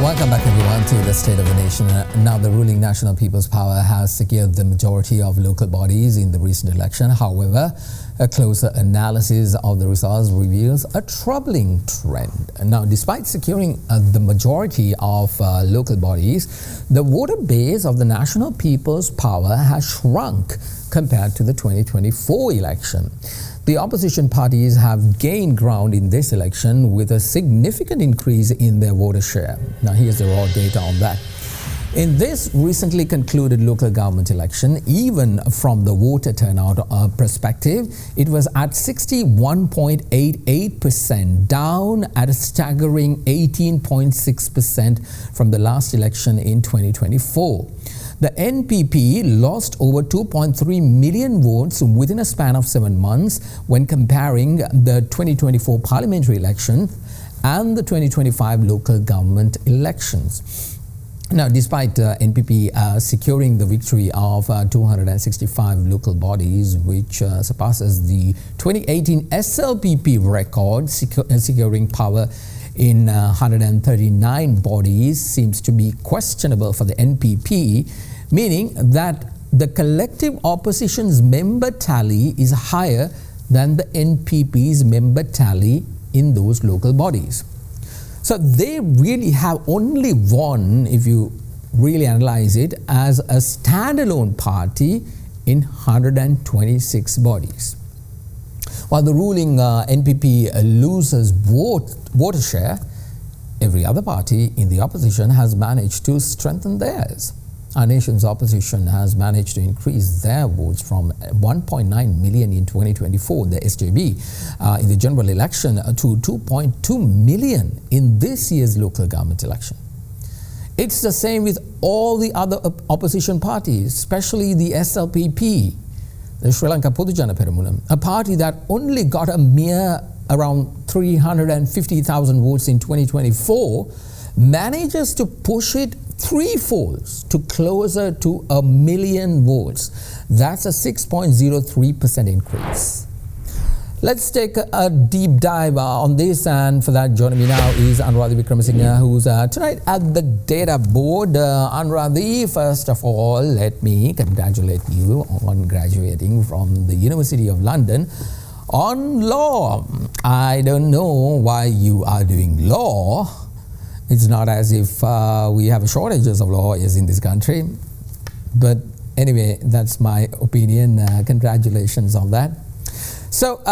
Welcome back everyone to the State of the Nation. Now the ruling National People's Power has secured the majority of local bodies in the recent election. However, a closer analysis of the results reveals a troubling trend. Now, despite securing the majority of local bodies, the voter base of the National People's Power has shrunk compared to the 2024 election. The opposition parties have gained ground in this election with a significant increase in their voter share. Now, here's the raw data on that. In this recently concluded local government election, even from the voter turnout perspective, it was at 61.88%, down at a staggering 18.6% from the last election in 2024. The NPP lost over 2.3 million votes within a span of 7 months when comparing the 2024 parliamentary election and the 2025 local government elections. Now, despite NPP securing the victory of 265 local bodies, which surpasses the 2018 SLPP record, securing power in 139 bodies seems to be questionable for the NPP, meaning that the collective opposition's member tally is higher than the NPP's member tally in those local bodies. So they really have only won, if you really analyze it, as a standalone party in 126 bodies. While the ruling NPP loses voter share, every other party in the opposition has managed to strengthen theirs. Our nation's opposition has managed to increase their votes from 1.9 million in 2024, the SJB, in the general election, to 2.2 million in this year's local government election. It's the same with all the other opposition parties, especially the SLPP, the Sri Lanka Podujana Peramuna, a party that only got a mere around 350,000 votes in 2024, manages to push it threefold to closer to 1 million votes. That's a 6.03% increase. Let's take a deep dive on this, and for that joining me now is Anuradhi Wickramasinghe, who's tonight at the data board. Anuradhi, first of all, let me congratulate you on graduating from the University of London on law. I don't know why you are doing law. It's not as if we have shortages of lawyers in this country. But anyway, that's my opinion. Congratulations on that. So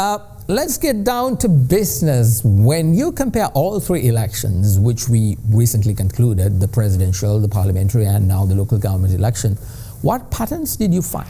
let's get down to business. When you compare all three elections, which we recently concluded, the presidential, the parliamentary, and now the local government election, what patterns did you find?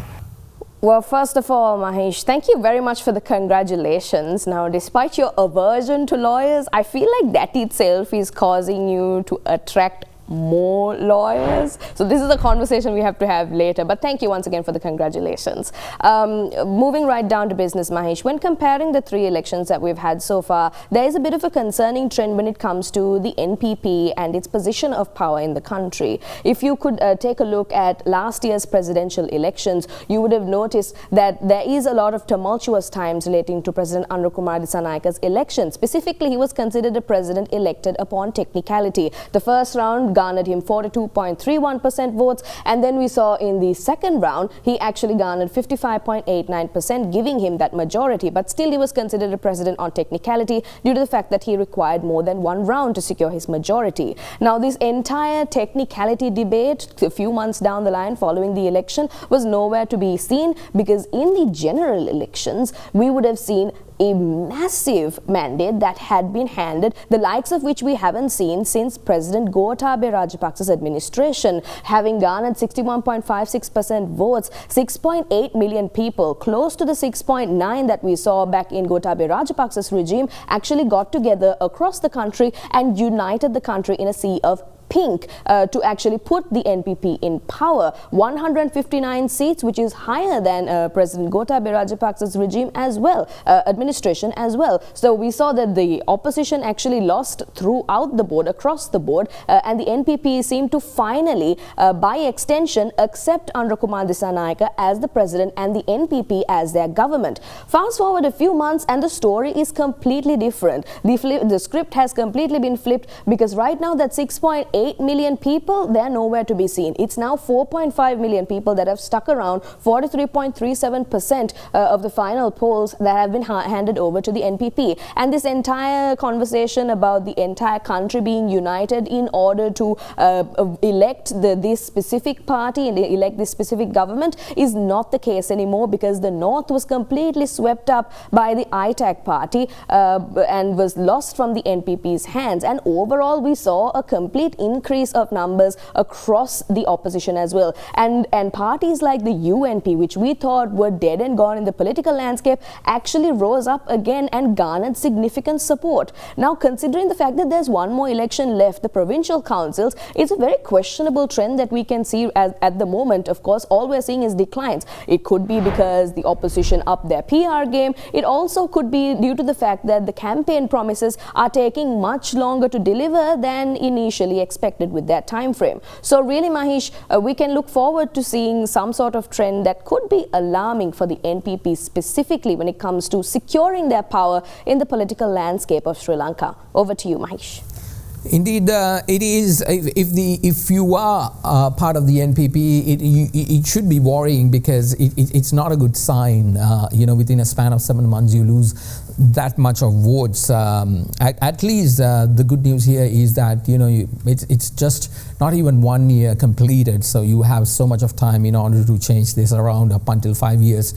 Well, first of all, Mahieash, thank you very much for the congratulations. Now, despite your aversion to lawyers, I feel like that itself is causing you to attract more lawyers. So this is a conversation we have to have later, but thank you once again for the congratulations. Moving right down to business, Mahieash, when comparing the three elections that we've had so far, there is a bit of a concerning trend when it comes to the NPP and its position of power in the country. If you could take a look at last year's presidential elections, you would have noticed that there is a lot of tumultuous times relating to President Anurakumara Dissanayaka's election. Specifically, he was considered a president elected upon technicality. The first round garnered him 42.31% votes, and then we saw in the second round he actually garnered 55.89%, giving him that majority, but still he was considered a president on technicality due to the fact that he required more than one round to secure his majority. Now, this entire technicality debate a few months down the line following the election was nowhere to be seen, because in the general elections we would have seen a massive mandate that had been handed, the likes of which we haven't seen since President Gotabaya Rajapaksa's administration, having garnered 61.56% votes. 6.8 million people, close to the 6.9 that we saw back in Gotabaya Rajapaksa's regime, actually got together across the country and united the country in a sea of pink to actually put the NPP in power. 159 seats, which is higher than President Gotabaya Rajapaksa's regime as well, administration as well. So we saw that the opposition actually lost throughout the board, across the board, and the NPP seemed to finally, by extension, accept Anurakumara Dissanayaka as the president and the NPP as their government. Fast forward a few months and the story is completely different. The script has completely been flipped, because right now that 6.8 8 million people, they're nowhere to be seen. It's now 4.5 million people that have stuck around, 43.37% of the final polls that have been handed over to the NPP. And this entire conversation about the entire country being united in order to elect this specific party and elect this specific government is not the case anymore, because the North was completely swept up by the ITAC party and was lost from the NPP's hands. And overall, we saw a complete increase of numbers across the opposition as well. And parties like the UNP, which we thought were dead and gone in the political landscape, actually rose up again and garnered significant support. Now, considering the fact that there's one more election left, the provincial councils, it's a very questionable trend that we can see at the moment. Of course, all we're seeing is declines. It could be because the opposition upped their PR game. It also could be due to the fact that the campaign promises are taking much longer to deliver than initially expected with that time frame. So really, Mahieash, we can look forward to seeing some sort of trend that could be alarming for the NPP specifically when it comes to securing their power in the political landscape of Sri Lanka. Over to you, Mahieash. Indeed, it is. If you are part of the NPP, it should be worrying, because it's not a good sign. Within a span of 7 months, you lose that much of votes. At least the good news here is that it's just not even 1 year completed, so you have so much of time in order to change this around up until 5 years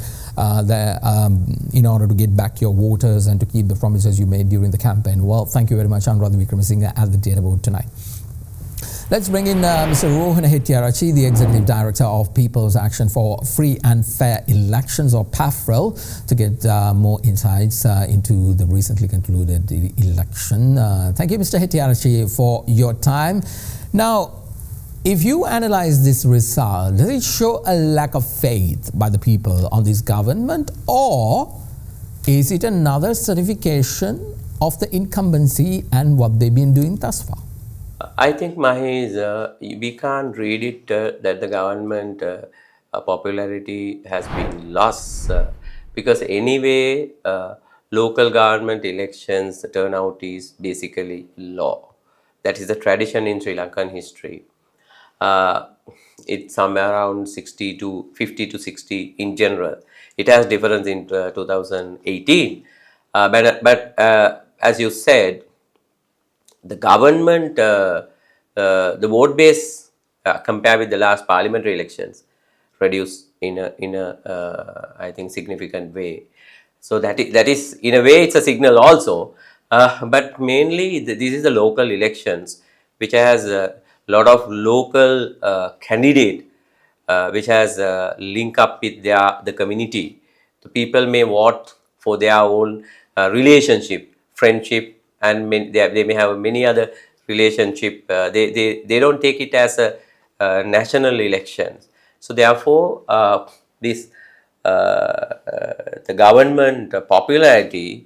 in order to get back your voters and to keep the promises you made during the campaign. Well, thank you very much, Anuradha Wickramasinghe, at the data board tonight. Let's bring in Mr. Rohana Hettarachchi, the Executive Director of People's Action for Free and Fair Elections, or PAFFREL, to get more insights into the recently concluded election. Thank you, Mr. Hettarachchi, for your time. Now, if you analyze this result, does it show a lack of faith by the people on this government, or is it another certification of the incumbency and what they've been doing thus far? I think, Mahieash, we can't read it that the government popularity has been lost, because anyway, local government elections, the turnout is basically low. That is the tradition in Sri Lankan history. It's somewhere around 50 to 60 in general. It has difference in 2018, but as you said, the government, the vote base compared with the last parliamentary elections reduced in a I think significant way. So that is in a way it's a signal also, but mainly this is the local elections, which has a lot of local candidate, which has link up with the community. The people may vote for their own relationship, friendship, and they may have many other relationship. They don't take it as a national elections. So therefore, this the government popularity,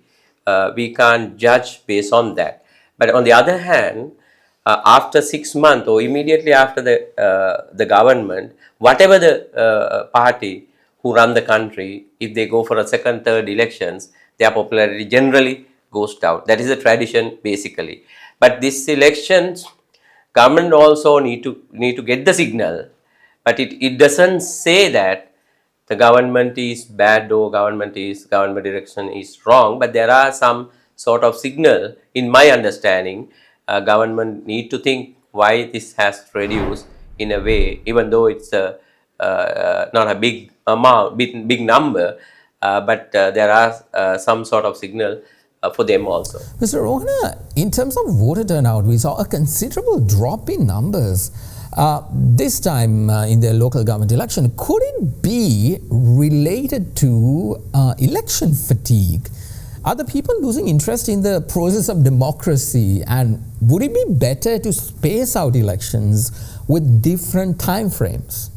we can't judge based on that. But on the other hand, after 6 months or immediately after the government, whatever the party who run the country, if they go for a second, third elections, their popularity generally goes down. That is the tradition basically. But this elections, government also need to get the signal, but it doesn't say that the government is bad or government direction is wrong, but there are some sort of signal. In my understanding, government need to think why this has reduced in a way, even though it's not a big amount, big number, but there are some sort of signal for them also. Mr. Rohana, in terms of voter turnout, we saw a considerable drop in numbers this time in the local government election. Could it be related to election fatigue? Are the people losing interest in the process of democracy, and would it be better to space out elections with different time frames?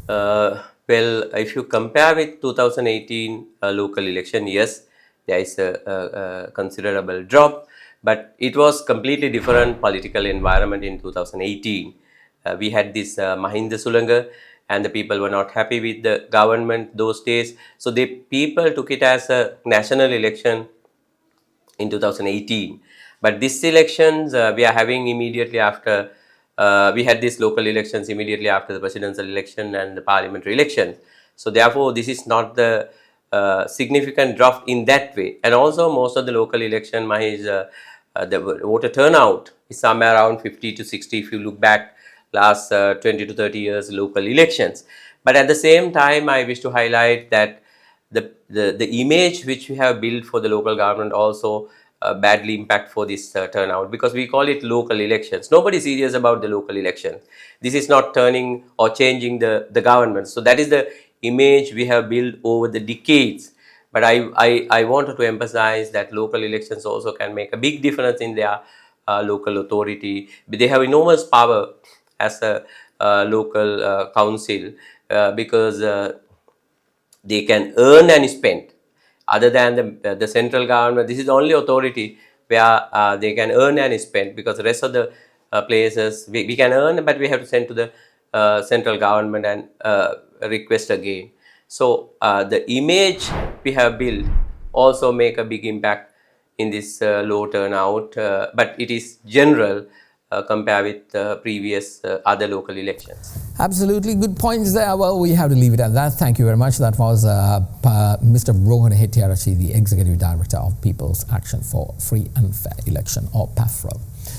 Well, if you compare with 2018 local election, yes, there is a considerable drop, but it was completely different political environment in 2018. We had this Mahinda Sulanga, and the people were not happy with the government those days. So the people took it as a national election in 2018. But this elections we are having immediately after we had these local elections immediately after the presidential election and the parliamentary elections. So therefore, this is not the significant drop in that way. And also most of the local election, the voter turnout is somewhere around 50 to 60 if you look back last 20 to 30 years local elections. But at the same time, I wish to highlight that the image which we have built for the local government also badly impact for this turnout, because we call it local elections. Nobody is serious about the local elections. This is not turning or changing the government. So that is the image we have built over the decades. But I wanted to emphasize that local elections also can make a big difference in their local authority. They have enormous power as a local council because they can earn and spend. Other than the central government, this is the only authority where they can earn and spend, because the rest of the places we can earn, but we have to send to the central government and request again. So the image we have built also make a big impact in this low turnout, but it is general compared with previous other local elections. Absolutely good points there. Well, we have to leave it at that. Thank you very much. That was Mr. Rohana Hettarachchi, the Executive Director of People's Action for Free and Fair Election, or PAFFREL.